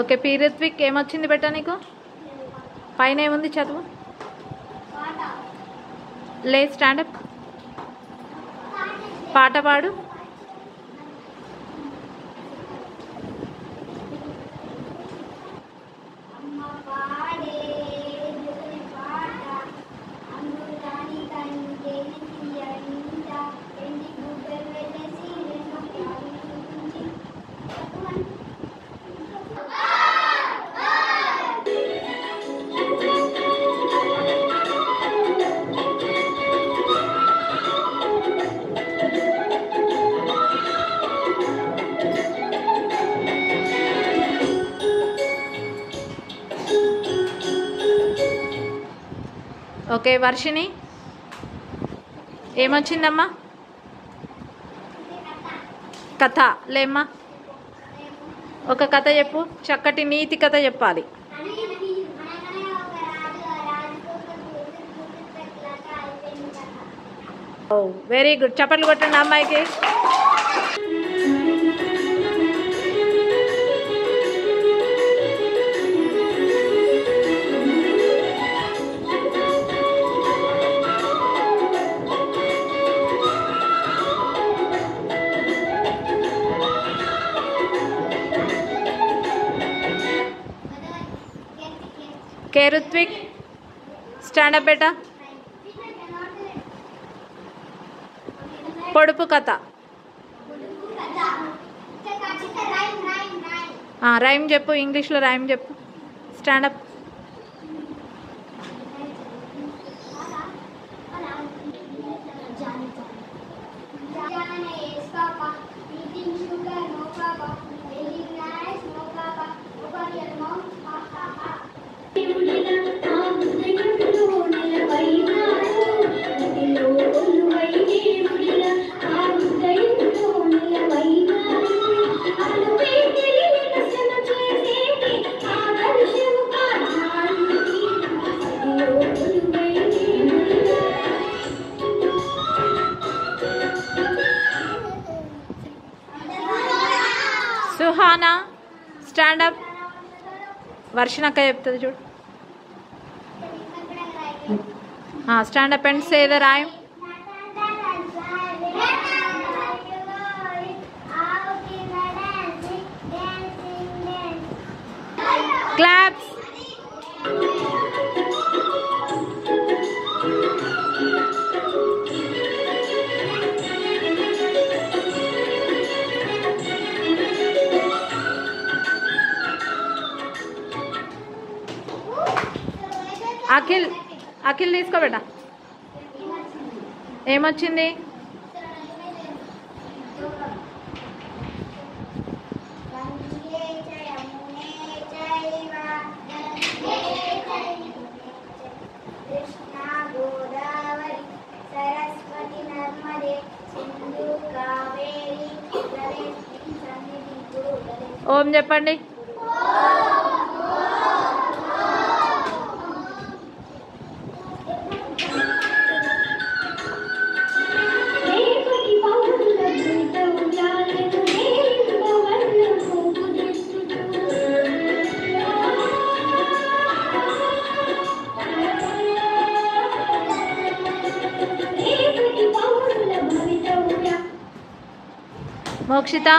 Okay P Ritwik ఏమొచ్చింది బెట్ట నీకు? పైన ఏముంది చదువు. లే స్టాండప్ పాట పాడు. ఓకే వర్షిని ఏమొచ్చిందమ్మా? కథ లేమ్మా, ఒక కథ చెప్పు. చక్కటి నీతి కథ చెప్పాలి. ఓ వెరీ గుడ్, చప్పట్లు కొట్టండి అమ్మాయికి. के ऋत्विक स्टैंड अप बेटा. పొడుపు కథ రైమ్ చెప్పు, ఇంగ్లీష్లో రైమ్ చెప్పు. Stand up. Suhana stand up. वर्षनक्क చెప్తది చూడు. Stand up and say the rhyme. Claps. Akhil Akhil తీసుకో బేటా. ఏమొచ్చింది? ఓం చెప్పండి. మోక్షిత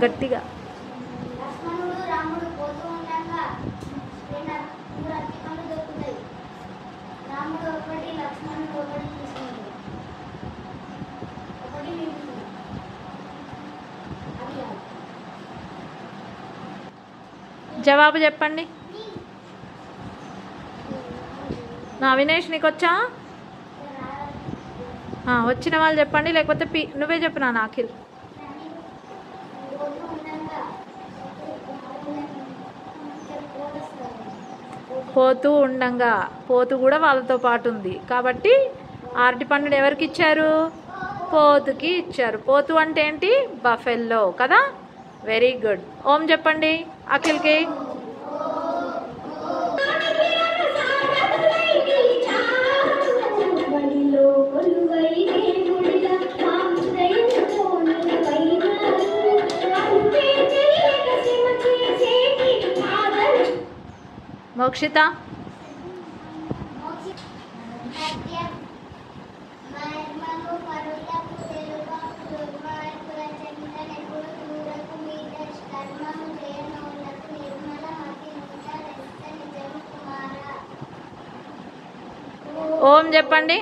గట్టిగా. జవాబు చెప్పండి. నా వినేష్ నీకు వచ్చా? వచ్చిన వాళ్ళు చెప్పండి, లేకపోతే నువ్వే చెప్పు నా అఖిల్. పోతూ ఉండంగా, పోతూ కూడా వాళ్ళతో పాటు ఉంది కాబట్టి అరటిపండు ఎవరికి ఇచ్చారు? పోతుకి ఇచ్చారు. పోతు అంటే ఏంటి? బఫెల్లో కదా. Very good. ఓం చెప్పండి అఖిల్కి. మోక్షిత ఓం చెప్పండి.